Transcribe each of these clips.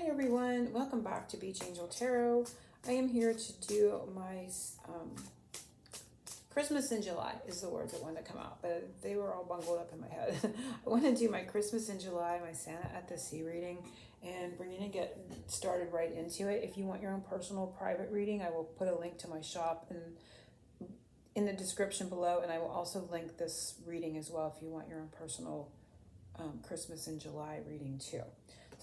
Hi everyone, welcome back to Beach Angel Tarot. I am here to do my Christmas in July is the words that wanted to come out, but they were all bungled up in my head. I want to do my Christmas in July, my Santa at the Sea reading, and we're going to get started right into it. If you want your own personal private reading, I will put a link to my shop in the description below, and I will also link this reading as well if you want your own personal Christmas in July reading too.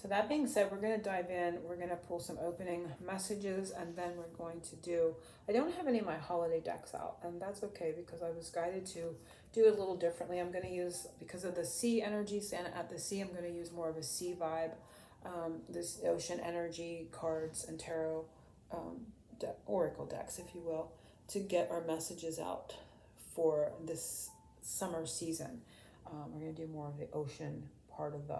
So that being said, we're going to dive in. We're going to pull some opening messages, and then we're going to do, I don't have any of my holiday decks out, and that's okay because I was guided to do it a little differently. I'm going to use, because of the sea energy, Santa at the Sea, I'm going to use more of a sea vibe, this ocean energy cards and tarot oracle decks, if you will, to get our messages out for this summer season. We're going to do more of the ocean part of the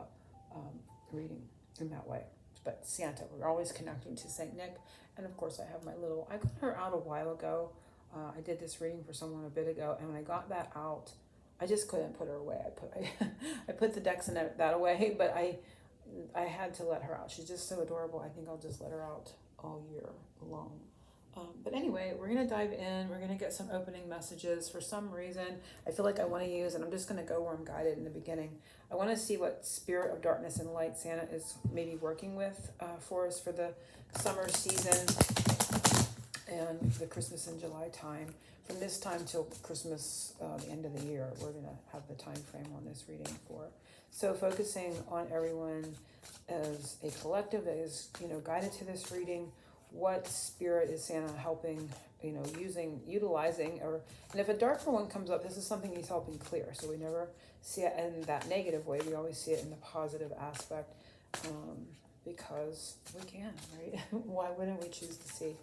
reading in that way. But Santa, we're always connecting to Saint Nick, and of course I have my little, I got her out a while ago. I did this reading for someone a bit ago, and when I got that out, I just couldn't put her away. I put the decks in that away, but I had to let her out. She's just so adorable. I think I'll just let her out all year long. But anyway, we're going to dive in. We're going to get some opening messages. For some reason, I feel like I want to use, and I'm just going to go where I'm guided in the beginning. I want to see what spirit of darkness and light Santa is maybe working with for us for the summer season and the Christmas in July time. From this time till Christmas, the end of the year, we're going to have the time frame on this reading for. So focusing on everyone as a collective that is, guided to this reading. What spirit is Santa helping, utilizing, and if a darker one comes up, this is something he's helping clear. So we never see it in that negative way. We always see it in the positive aspect, because we can, right? Why wouldn't we choose to see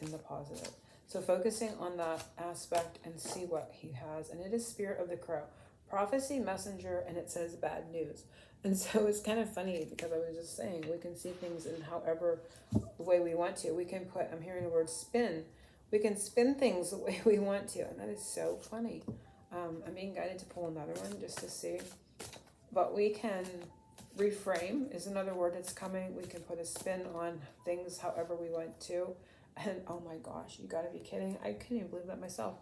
in the positive? So focusing on that aspect and see what he has. And it is Spirit of the Crow. Prophecy, messenger, and it says bad news. And so it's kind of funny because I was just saying we can see things in however way we want to. We can put, I'm hearing the word spin. We can spin things the way we want to. And that is so funny. I'm being guided to pull another one just to see. But we can reframe is another word that's coming. We can put a spin on things however we want to. And oh my gosh, you gotta be kidding. I couldn't even believe that myself.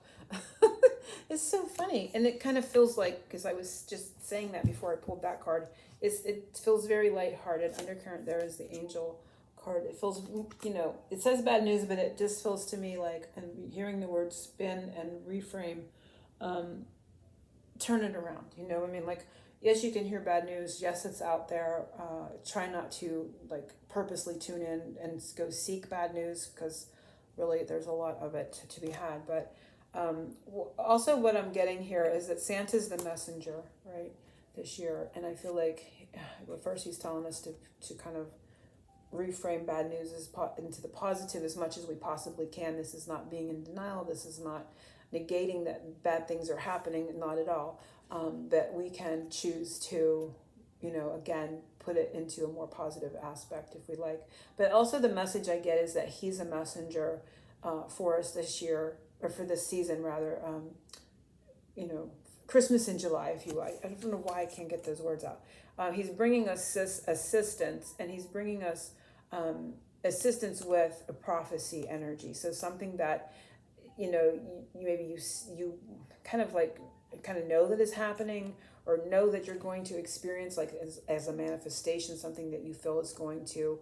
It's so funny. And it kind of feels like, because I was just saying that before I pulled that card, it feels very lighthearted. Undercurrent there is the angel card. It feels, it says bad news, but it just feels to me like, and hearing the word spin and reframe, turn it around. Like, yes, you can hear bad news. Yes, it's out there. Try not to purposely tune in and go seek bad news, because really there's a lot of it to be had. But also what I'm getting here is that Santa's the messenger, right, this year. And I feel like at first he's telling us to kind of reframe bad news into the positive as much as we possibly can. This is not being in denial. This is not negating that bad things are happening, not at all. That we can choose to, again, put it into a more positive aspect if we like. But also the message I get is that he's a messenger for us this year, or for this season rather, Christmas in July, if you like. I don't know why I can't get those words out. He's bringing us assistance, and he's bringing us assistance with a prophecy energy. So something that, maybe you kind of know that is happening, or know that you're going to experience, like as a manifestation, something that you feel is going to,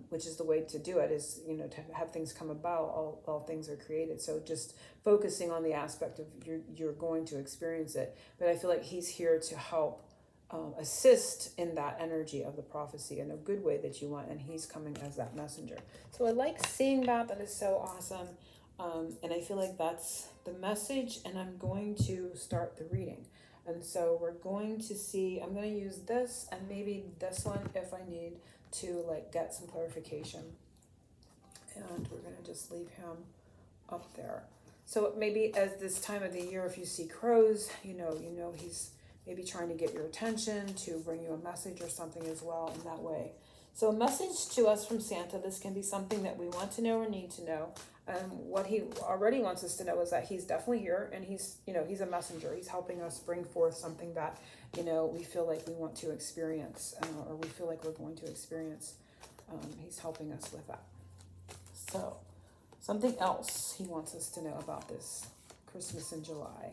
which is the way to do it, is, to have things come about. All things are created. So just focusing on the aspect of you're going to experience it. But I feel like he's here to help assist in that energy of the prophecy in a good way that you want. And he's coming as that messenger. So I like seeing that. That is so awesome. And I feel like that's the message, and I'm going to start the reading. And so we're going to see, I'm going to use this and maybe this one if I need to get some clarification. And we're going to just leave him up there. So maybe as this time of the year, if you see crows, he's maybe trying to get your attention, to bring you a message or something as well in that way. So a message to us from Santa, this can be something that we want to know or need to know. What he already wants us to know is that he's definitely here, and he's a messenger. He's helping us bring forth something that, we feel like we want to experience, or we feel like we're going to experience. He's helping us with that. So, something else he wants us to know about this Christmas in July.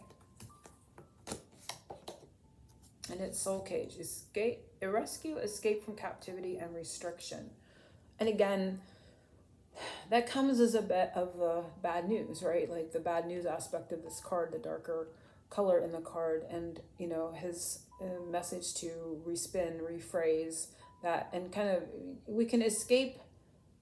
And it's soul cage. Escape from captivity and restriction. And again, that comes as a bit of the bad news, right? Like the bad news aspect of this card, the darker color in the card, and his message to respin, rephrase that, and kind of we can escape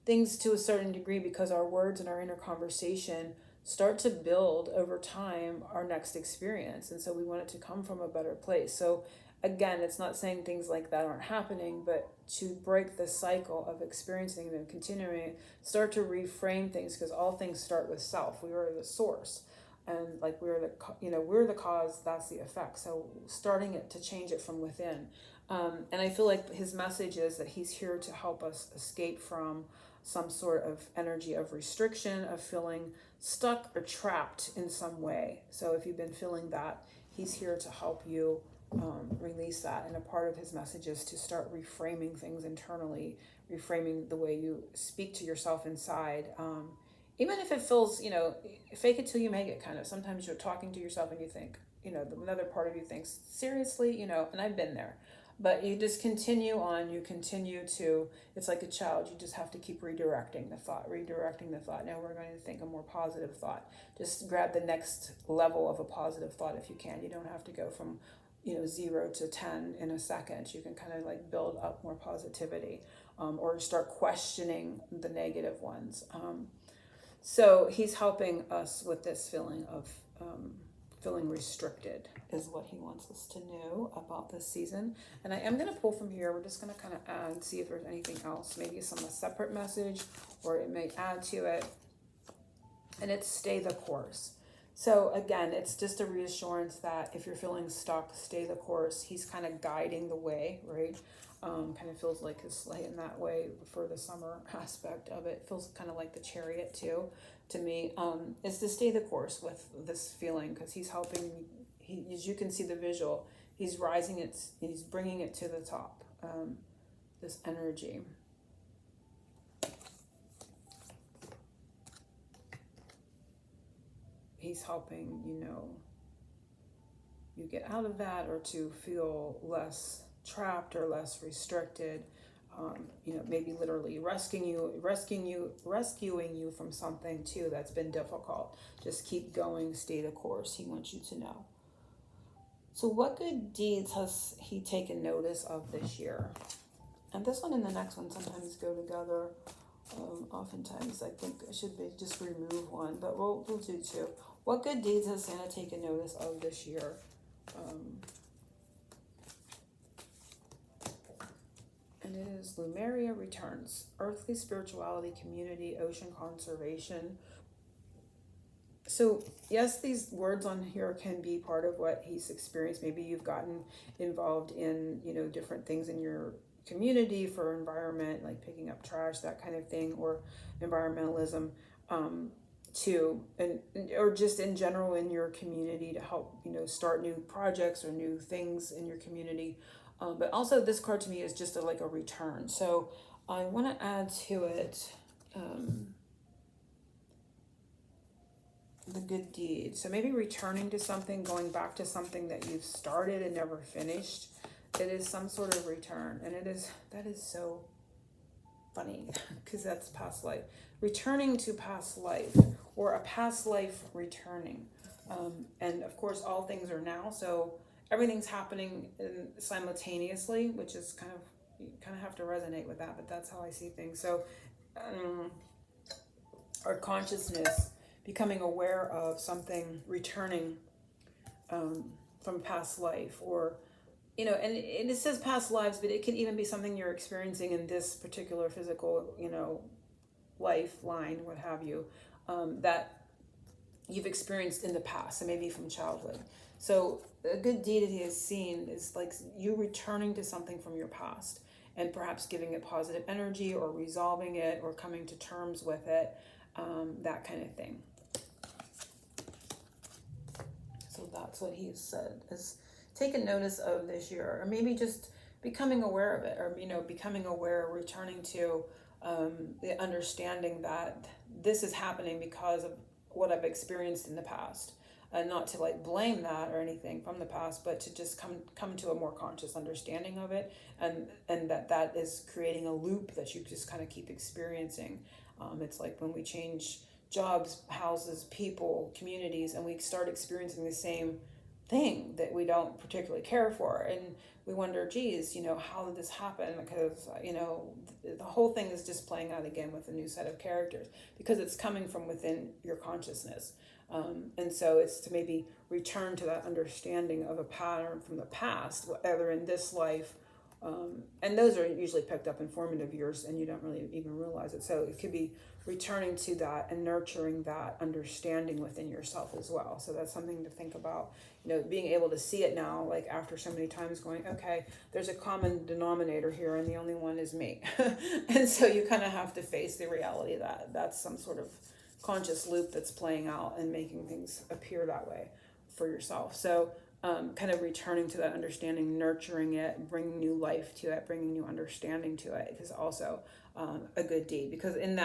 things to a certain degree because our words and our inner conversation start to build over time our next experience, and so we want it to come from a better place. So again, it's not saying things like that aren't happening, but to break the cycle of experiencing them, continuing, start to reframe things, because all things start with self. We are the source, and like we're the cause. That's the effect. So starting it to change it from within, and I feel like his message is that he's here to help us escape from some sort of energy of restriction, of feeling stuck or trapped in some way. So if you've been feeling that, he's here to help you release that. And a part of his message is to start reframing things internally, reframing the way you speak to yourself inside. Even if it feels, fake it till you make it kind of. Sometimes you're talking to yourself and you think, another part of you thinks, seriously, and I've been there. But you just continue on, it's like a child, you just have to keep redirecting the thought. Now we're going to think a more positive thought. Just grab the next level of a positive thought if you can. You don't have to go from 0 to 10 in a second. You can kind of like build up more positivity, or start questioning the negative ones. So he's helping us with this feeling of feeling restricted is what he wants us to know about this season. And I am going to pull from here. We're just going to kind of add, see if there's anything else, maybe a separate message, or it may add to it. And it's stay the course. So again, it's just a reassurance that if you're feeling stuck, stay the course. He's kind of guiding the way, right? Kind of feels like his sleigh in that way for the summer aspect of it. Feels kind of like the chariot too, to me, is to stay the course with this feeling, because he's helping. As you can see the visual, he's he's bringing it to the top, this energy. He's helping, you get out of that, or to feel less trapped or less restricted. Maybe literally rescuing you from something too that's been difficult. Just keep going, stay the course. He wants you to know. So what good deeds has he taken notice of this year? And this one and the next one sometimes go together. Oftentimes I think I should just remove one, but we'll do two. What good deeds has Santa taken notice of this year? And it is Lumeria returns. Earthly spirituality, community, ocean conservation. So yes, these words on here can be part of what he's experienced. Maybe you've gotten involved in, different things in your community for environment, like picking up trash, that kind of thing, or environmentalism, too, or just in general in your community to help, start new projects or new things in your community. But also this card to me is just like a return. So I want to add to it the good deed. So maybe returning to something, going back to something that you've started and never finished. It is some sort of return. And that is so funny, because that's past life. Returning to past life, or a past life returning. And of course, all things are now. So everything's happening simultaneously, which is you kind of have to resonate with that, but that's how I see things. So our consciousness becoming aware of something returning from past life, or, and it says past lives, but it could even be something you're experiencing in this particular physical, lifeline, what have you, that you've experienced in the past, so maybe from childhood. So a good deed that he has seen is like you returning to something from your past, and perhaps giving it positive energy, or resolving it, or coming to terms with it, that kind of thing. So that's what he said, is taking notice of this year, or maybe just becoming aware of it, or becoming aware, returning to the understanding that this is happening because of what I've experienced in the past. And not to like blame that or anything from the past, but to just come to a more conscious understanding of it, and that is creating a loop that you just kind of keep experiencing. It's like when we change jobs, houses, people, communities, and we start experiencing the same thing that we don't particularly care for, and we wonder, geez, how did this happen? Because the whole thing is just playing out again with a new set of characters, because it's coming from within your consciousness. And so it's to maybe return to that understanding of a pattern from the past, whether in this life, and those are usually picked up in formative years and you don't really even realize it. So it could be returning to that and nurturing that understanding within yourself as well. So that's something to think about, being able to see it now, like after so many times going, okay, there's a common denominator here and the only one is me. And so you kind of have to face the reality that that's some sort of conscious loop that's playing out and making things appear that way for yourself. So kind of returning to that understanding, nurturing it, bringing new life to it, bringing new understanding to it is also a good deed, because in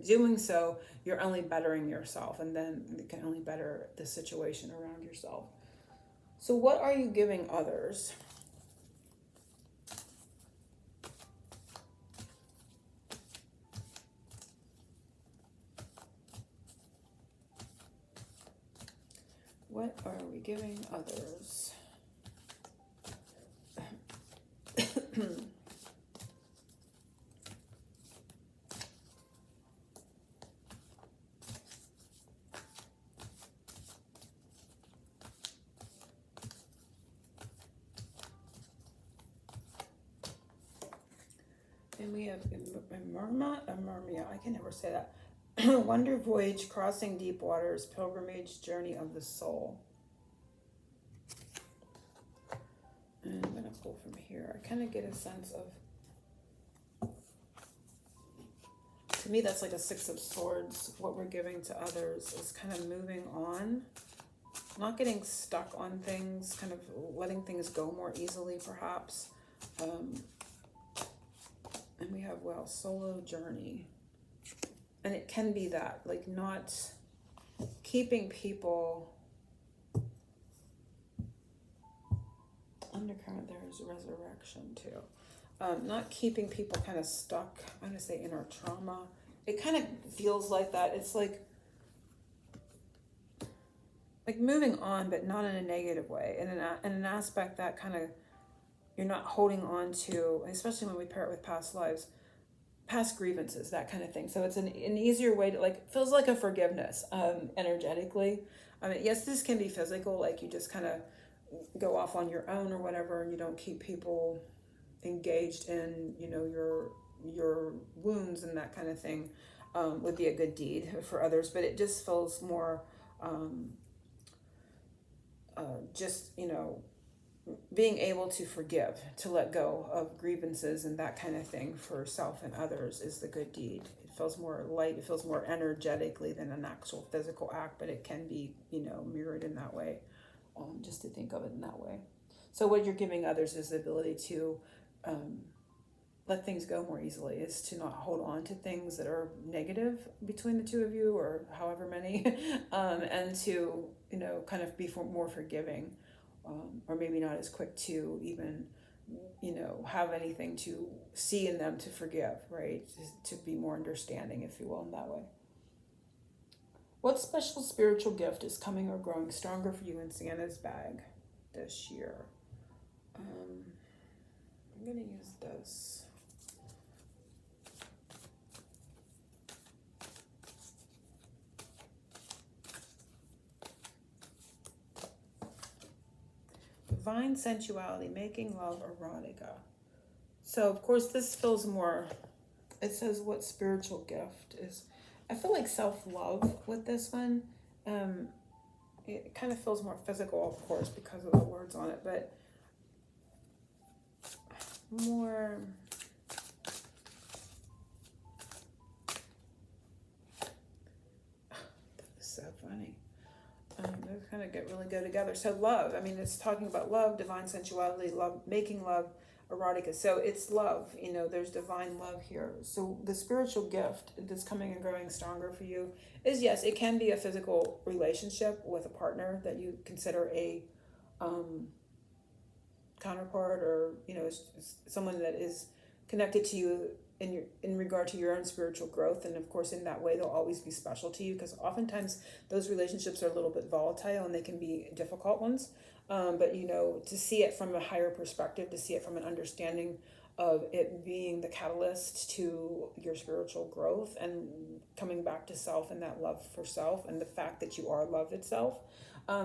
doing so, you're only bettering yourself, and then you can only better the situation around yourself. So what are you giving others? What are we giving others? And we have Murmia, I can never say that. Wonder voyage, crossing deep waters, pilgrimage, journey of the soul. And I'm going to pull from here. I kind of get a sense of, to me, that's like a Six of Swords. What we're giving to others is kind of moving on, not getting stuck on things, kind of letting things go more easily, perhaps. And we have, solo journey. And it can be that, like, not keeping people, undercurrent, there's resurrection too. Not keeping people kind of stuck, I'm going to say inner trauma. It kind of feels like that. It's like moving on, but not in a negative way. In an aspect that kind of, you're not holding on to, especially when we pair it with past lives, past grievances, that kind of thing. So it's an easier way to, feels like a forgiveness energetically. I mean, yes, this can be physical, like you just kind of go off on your own or whatever, and you don't keep people engaged in, your wounds and that kind of thing, would be a good deed for others. But it just feels more being able to forgive, to let go of grievances and that kind of thing for self and others is the good deed. It feels more light, it feels more energetically than an actual physical act, but it can be, mirrored in that way, just to think of it in that way. So what you're giving others is the ability to let things go more easily, is to not hold on to things that are negative between the two of you, or however many, and to, kind of be more forgiving. Or maybe not as quick to even, have anything to see in them to forgive, right? To be more understanding, if you will, in that way. What special spiritual gift is coming or growing stronger for you in Sienna's bag this year? I'm going to use this. Divine sensuality, making love, erotica. So, of course, this feels more, it says what spiritual gift is. I feel like self-love with this one. It kind of feels more physical, of course, because of the words on it, but more... That's so funny. They kind of really go together. So love, I mean, it's talking about love, divine sensuality, love, making love, erotica. So it's love, there's divine love here. So the spiritual gift that's coming and growing stronger for you is, yes, it can be a physical relationship with a partner that you consider a counterpart, or someone that is connected to you in regard to your own spiritual growth. And of course, in that way, they'll always be special to you, because oftentimes those relationships are a little bit volatile and they can be difficult ones. But to see it from a higher perspective, to see it from an understanding of it being the catalyst to your spiritual growth and coming back to self, and that love for self, and the fact that you are love itself.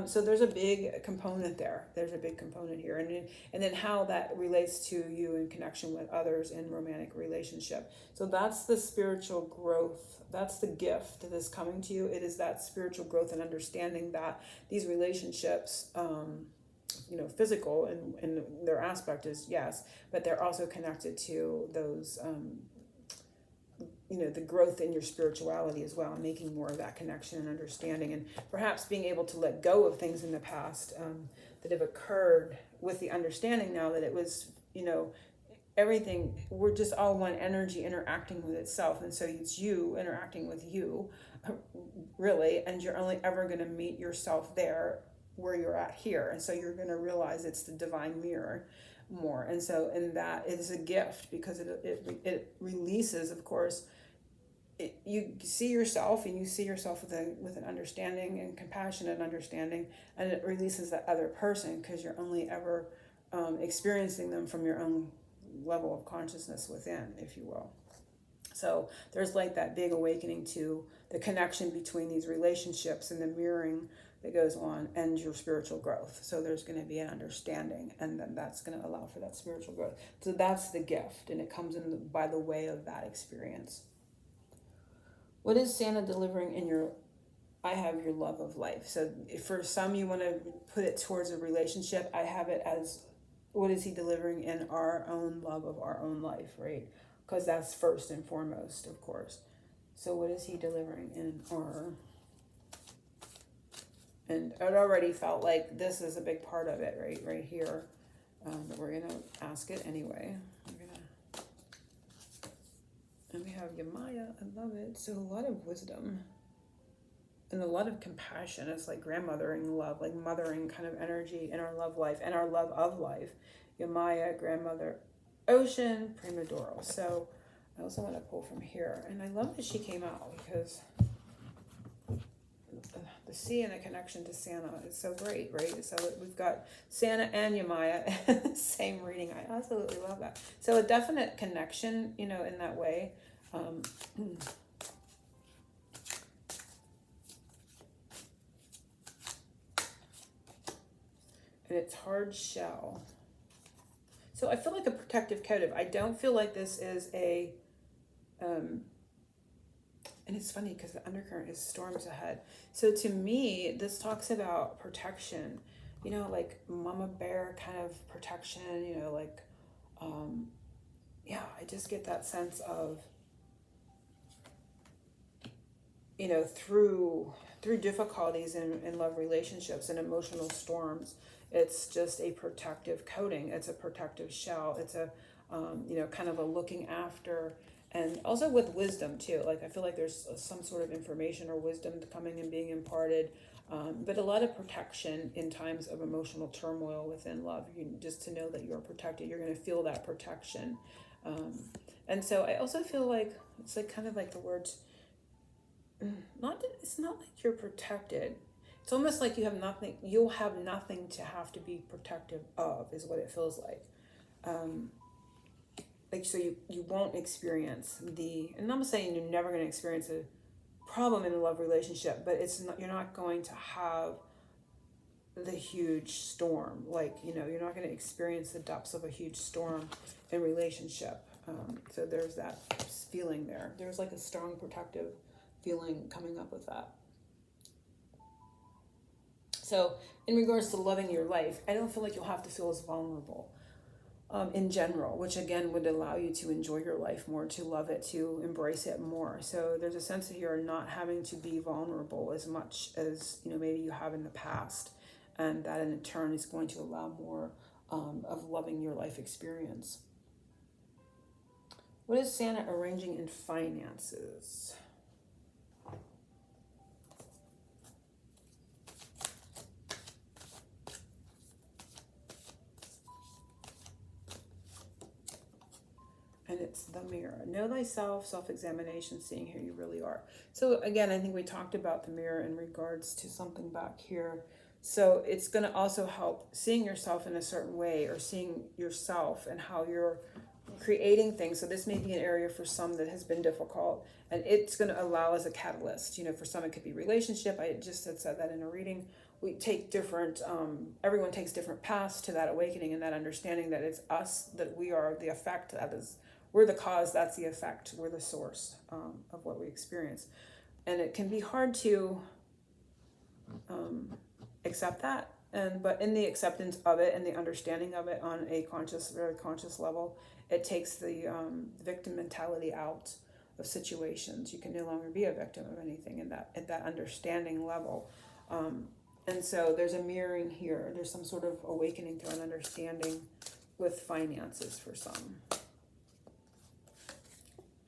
So there's a big component there. There's a big component here. And then how that relates to you in connection with others in romantic relationship. So that's the spiritual growth. That's the gift that is coming to you. It is that spiritual growth and understanding that these relationships, physical and their aspect is, yes, but they're also connected to those, the growth in your spirituality as well, and making more of that connection and understanding, and perhaps being able to let go of things in the past that have occurred, with the understanding now that it was, everything, we're just all one energy interacting with itself. And so it's you interacting with you, really, and you're only ever going to meet yourself there where you're at here. And so you're going to realize it's the divine mirror more. And so, and that is a gift, because it releases, of course, you see yourself, and you see yourself with an understanding and compassionate understanding, and it releases that other person, because you're only ever experiencing them from your own level of consciousness within, if you will. So there's like that big awakening to the connection between these relationships and the mirroring that goes on and your spiritual growth. So there's going to be an understanding, and then that's going to allow for that spiritual growth. So that's the gift, and it comes in by the way of that experience. What is Santa delivering in your I have your love of life? So for some, you want to put it towards a relationship. I have it as, what is he delivering in our own love of our own life, right? Because that's first and foremost, of course. So what is he delivering in our... And it already felt like this is a big part of it, right here. But we're going to ask it anyway. And we have Yemaya, I love it. So a lot of wisdom and a lot of compassion. It's like grandmothering love, like mothering kind of energy in our love life and our love of life. Yemaya, grandmother, ocean, Primadoro. So I also want to pull from here. And I love that she came out, because the sea and the connection to Santa is so great, right? So we've got Santa and Yemaya, same reading. I absolutely love that. So a definite connection, in that way. And it's hard shell. So I feel like a protective coative. I don't feel like this is a, and it's funny because the undercurrent is storms ahead. So to me, this talks about protection, like mama bear kind of protection, I just get that sense of, through difficulties in love relationships and emotional storms, it's just a protective coating. It's a protective shell. It's a, kind of a looking after. And also with wisdom too. Like I feel like there's some sort of information or wisdom coming and being imparted, but a lot of protection in times of emotional turmoil within love. Just to know that you're protected, you're going to feel that protection. And so I also feel like it's like kind of like the words. It's not like you're protected. It's almost like you'll have nothing to have to be protective of, is what it feels like. So you won't experience and I'm not saying you're never going to experience a problem in a love relationship, but you're not going to have the huge storm. You're not going to experience the depths of a huge storm in relationship. So there's that feeling there. There's like a strong protective feeling coming up with that. So in regards to loving your life, I don't feel like you'll have to feel as vulnerable. In general, which again would allow you to enjoy your life more, to love it, to embrace it more. So there's a sense of you're not having to be vulnerable as much as maybe you have in the past, and that in turn is going to allow more of loving your life experience. What is Santa arranging in finances? And it's the mirror. Know thyself, self-examination, seeing who you really are. So again, I think we talked about the mirror in regards to something back here. So it's going to also help seeing yourself in a certain way, or seeing yourself and how you're creating things. So this may be an area for some that has been difficult, and it's going to allow as a catalyst. You know, for some it could be relationship. I just had said that in a reading. We take different, everyone takes different paths to that awakening and that understanding that it's us, that we are the effect, that is, we're the cause, that's the effect, we're the source of what we experience. And it can be hard to accept that, but in the acceptance of it and the understanding of it on a conscious, very conscious level, it takes the victim mentality out of situations. You can no longer be a victim of anything in that, at that understanding level. And so there's a mirroring here. There's some sort of awakening to an understanding with finances for some.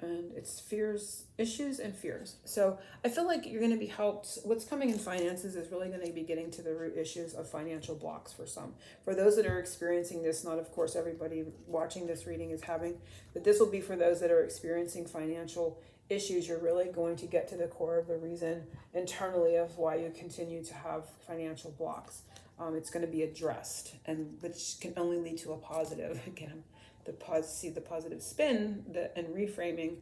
And it's fears, issues and fears. So I feel like you're going to be helped. What's coming in finances is really going to be getting to the root issues of financial blocks for some. For those that are experiencing this, not of course everybody watching this reading is having, but this will be for those that are experiencing financial issues. You're really going to get to the core of the reason internally of why you continue to have financial blocks. It's going to be addressed, and which can only lead to a positive. Again, see the positive spin and reframing.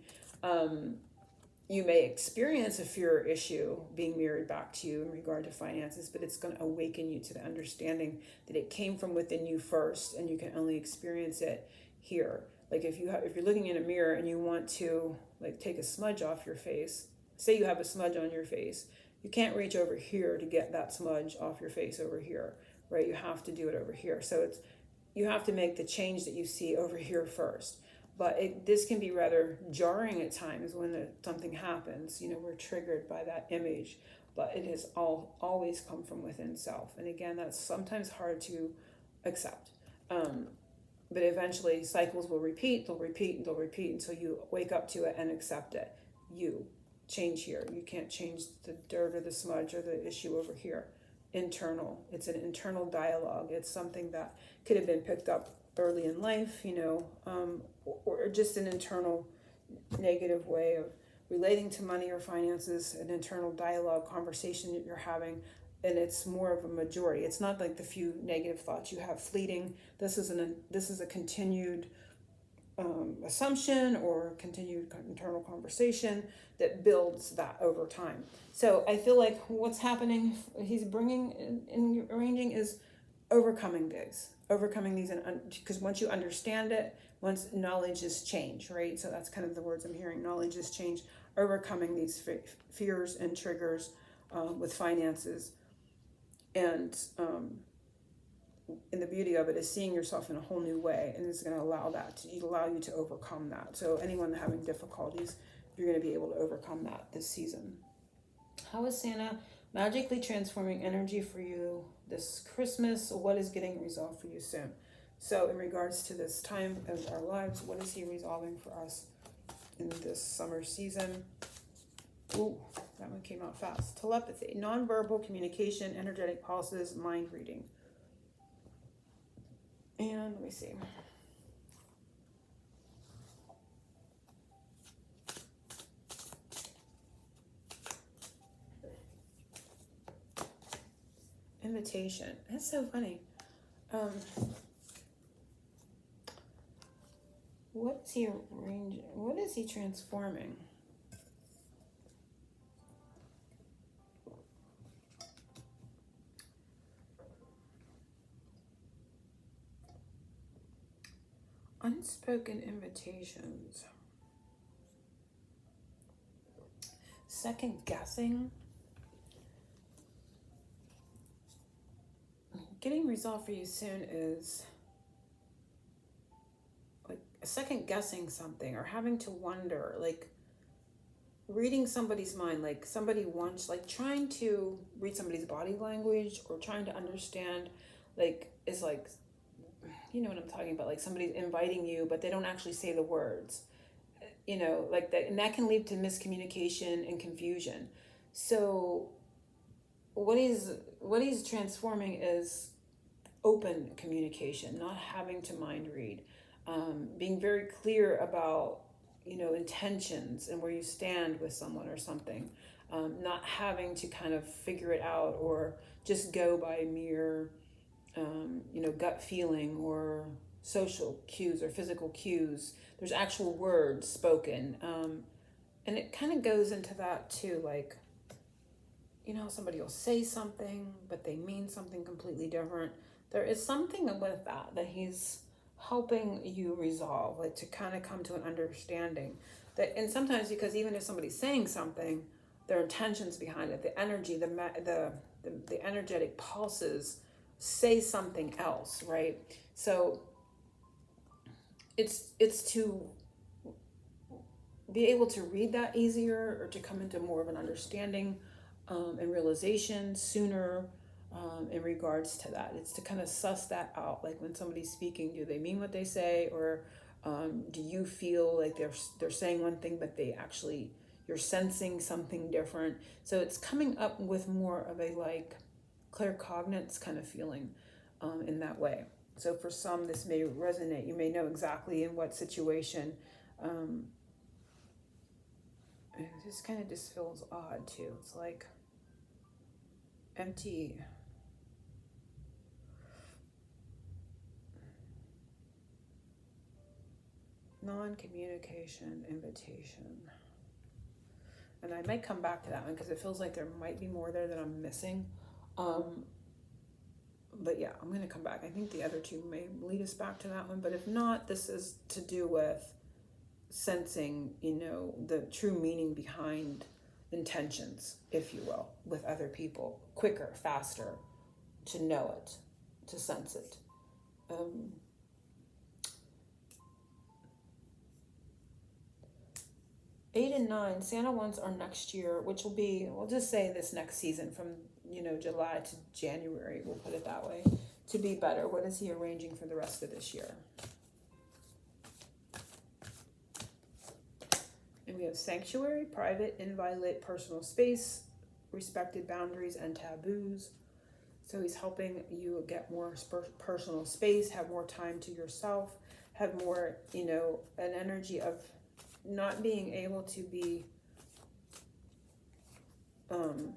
You may experience a fear issue being mirrored back to you in regard to finances, but it's going to awaken you to the understanding that it came from within you first, and you can only experience it here. Like if you're looking in a mirror and you want to like take a smudge off your face, say you have a smudge on your face, you can't reach over here to get that smudge off your face over here, right? You have to do it over here. So you have to make the change that you see over here first. But this can be rather jarring at times when something happens. You know, we're triggered by that image, but it has always come from within self. And again, that's sometimes hard to accept. But eventually cycles will repeat, they'll repeat until you wake up to it and accept it. You change here. You can't change the dirt or the smudge or the issue over here. Internal. It's an internal dialogue. It's something that could have been picked up early in life, you know, or just an internal negative way of relating to money or finances, an internal dialogue, conversation that you're having, and it's more of a majority. It's not like the few negative thoughts you have fleeting. This is a continued assumption or continued internal conversation that builds that over time. So I feel like what's happening, he's bringing in arranging is overcoming these, because once you understand it, once knowledge is change, right? So that's kind of the words I'm hearing. Knowledge is change, overcoming these fears and triggers with finances. And the beauty of it is seeing yourself in a whole new way, and it's going to allow you to overcome that. So anyone having difficulties, you're going to be able to overcome that this season. How is Santa magically transforming energy for you this Christmas? What is getting resolved for you soon? So in regards to this time of our lives, what is he resolving for us in this summer season? Ooh, that one came out fast. Telepathy, nonverbal communication, energetic pulses, mind reading. And let me see. Invitation. That's so funny. What is he arranging? What is he transforming? Unspoken invitations. Second guessing. Getting resolved for you soon is like second guessing something, or having to wonder, like reading somebody's mind, like somebody wants, like trying to read somebody's body language or trying to understand, like is like you know what I'm talking about, like somebody's inviting you, but they don't actually say the words, you know, like that, and that can lead to miscommunication and confusion. So what he's transforming is open communication, not having to mind read, being very clear about, you know, intentions and where you stand with someone or something, not having to kind of figure it out or just go by mere, you know, gut feeling or social cues or physical cues. There's actual words spoken, and it kind of goes into that too, like, you know, somebody will say something, but they mean something completely different. There is something with that he's helping you resolve, like to kind of come to an understanding. That, and sometimes because even if somebody's saying something, their intentions behind it, the energy, the energetic pulses say something else, right? So it's to be able to read that easier, or to come into more of an understanding, and realization sooner, in regards to that. It's to kind of suss that out. Like when somebody's speaking, do they mean what they say, or do you feel like they're saying one thing, but they actually, you're sensing something different. So it's coming up with more of a like claircognizance kind of feeling, in that way. So for some, this may resonate. You may know exactly in what situation. It just kind of just feels odd too. It's like empty. Non-communication invitation. And I might come back to that one because it feels like there might be more there that I'm missing. But yeah, I'm going to come back. I think the other two may lead us back to that one. But if not, this is to do with sensing, you know, the true meaning behind intentions, if you will, with other people, quicker, faster, to know it, to sense it. 8 and 9, Santa wants our next year, which will be, we'll just say this next season from, you know, July to January, we'll put it that way, to be better. What is he arranging for the rest of this year? And we have sanctuary, private, inviolate personal space, respected boundaries and taboos. So he's helping you get more personal space, have more time to yourself, have more, you know, an energy of not being able to be, and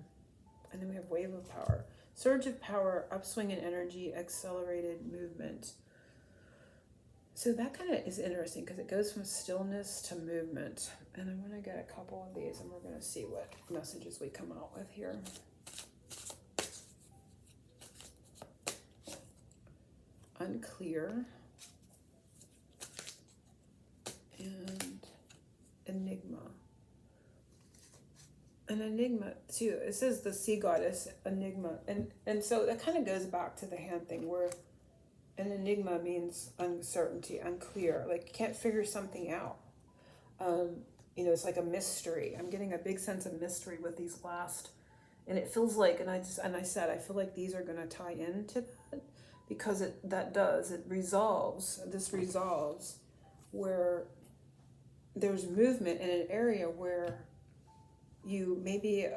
then we have wave of power, surge of power, upswing in energy, accelerated movement. So that kind of is interesting because it goes from stillness to movement. And I'm going to get a couple of these and we're going to see what messages we come out with here. Unclear. And enigma. An enigma too. It says the sea goddess, enigma. And so that kind of goes back to the hand thing where an enigma means uncertainty, unclear, like you can't figure something out. You know, it's like a mystery. I'm getting a big sense of mystery with these last, and it feels like, and I said, I feel like these are going to tie into that because it resolves, this resolves where there's movement in an area where you maybe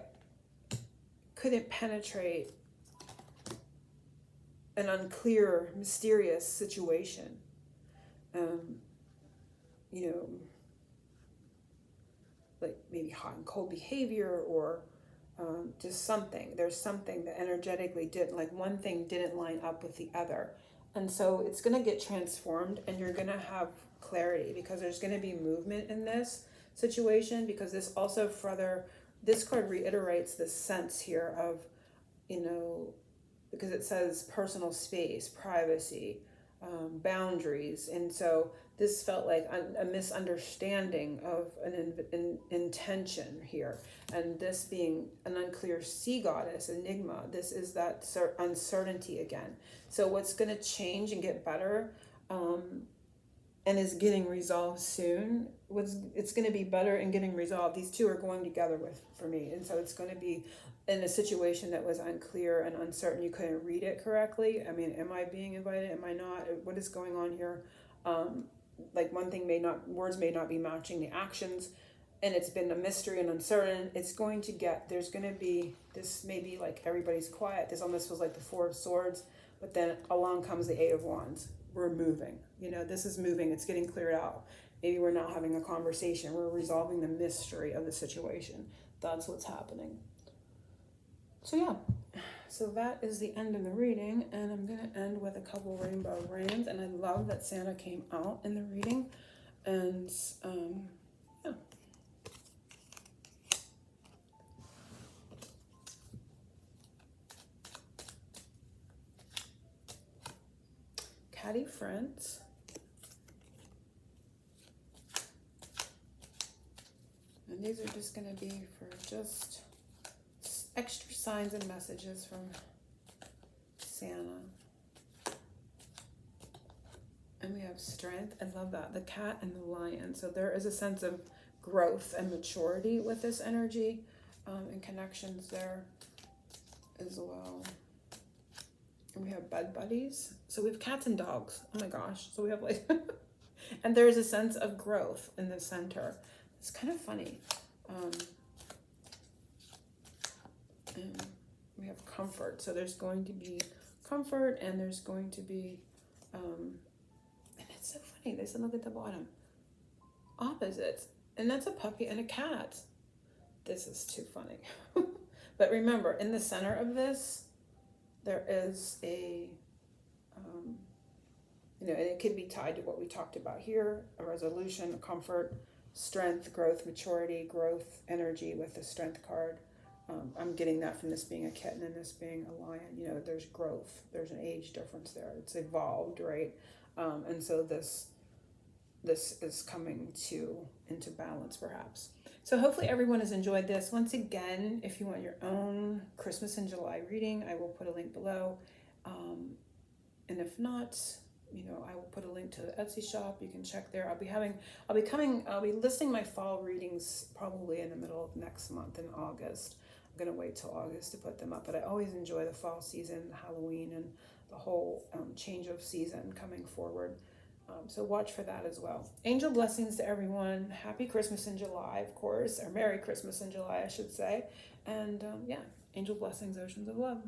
couldn't penetrate an unclear, mysterious situation. You know, like maybe hot and cold behavior, or just something. There's something that energetically didn't, like one thing didn't line up with the other. And so it's going to get transformed and you're going to have clarity because there's going to be movement in this situation, because this also further, this card reiterates the sense here of, you know, because it says personal space, privacy, boundaries. And so this felt like a misunderstanding of an intention here. And this being an unclear sea goddess, enigma, this is that uncertainty again. So what's going to change and get better, and is getting resolved soon. It's going to be better and getting resolved. These two are going together for me, and so it's going to be in a situation that was unclear and uncertain. You couldn't read it correctly. I mean, am I being invited? Am I not? What is going on here? Like one thing words may not be matching the actions, and it's been a mystery and uncertain. There's going to be, this may be like everybody's quiet. This almost feels like the Four of Swords, but then along comes the Eight of Wands. We're moving. This is moving. It's getting cleared out. Maybe we're not having a conversation. We're resolving the mystery of the situation. That's what's happening. So yeah. So that is the end of the reading, and I'm going to end with a couple rainbow rains, and I love that Santa came out in the reading, and yeah. Catty friends. And these are just going to be for just extra signs and messages from Santa. And we have strength. I love that. The cat and the lion. So there is a sense of growth and maturity with this energy, and connections there as well. And we have bed buddies. So we have cats and dogs. Oh my gosh. So we have like, and there's a sense of growth in the center. It's kind of funny. And we have comfort. So there's going to be comfort, and there's going to be, and it's so funny. There's a look at the bottom. Opposites. And that's a puppy and a cat. This is too funny. But remember, in the center of this, there is a, and it could be tied to what we talked about here, a resolution, a comfort, strength, growth, maturity, growth, energy with the strength card. I'm getting that from this being a kitten and this being a lion. There's growth. There's an age difference there. It's evolved, right? And so this is coming into balance, perhaps. So hopefully everyone has enjoyed this. Once again, if you want your own Christmas in July reading, I will put a link below. And if not, I will put a link to the Etsy shop. You can check there. I'll be listing my fall readings probably in the middle of next month in August. I'm going to wait till August to put them up, but I always enjoy the fall season, Halloween, and the whole change of season coming forward. So watch for that as well. Angel blessings to everyone. Happy Christmas in July, of course, or Merry Christmas in July, I should say. And yeah, angel blessings, oceans of love.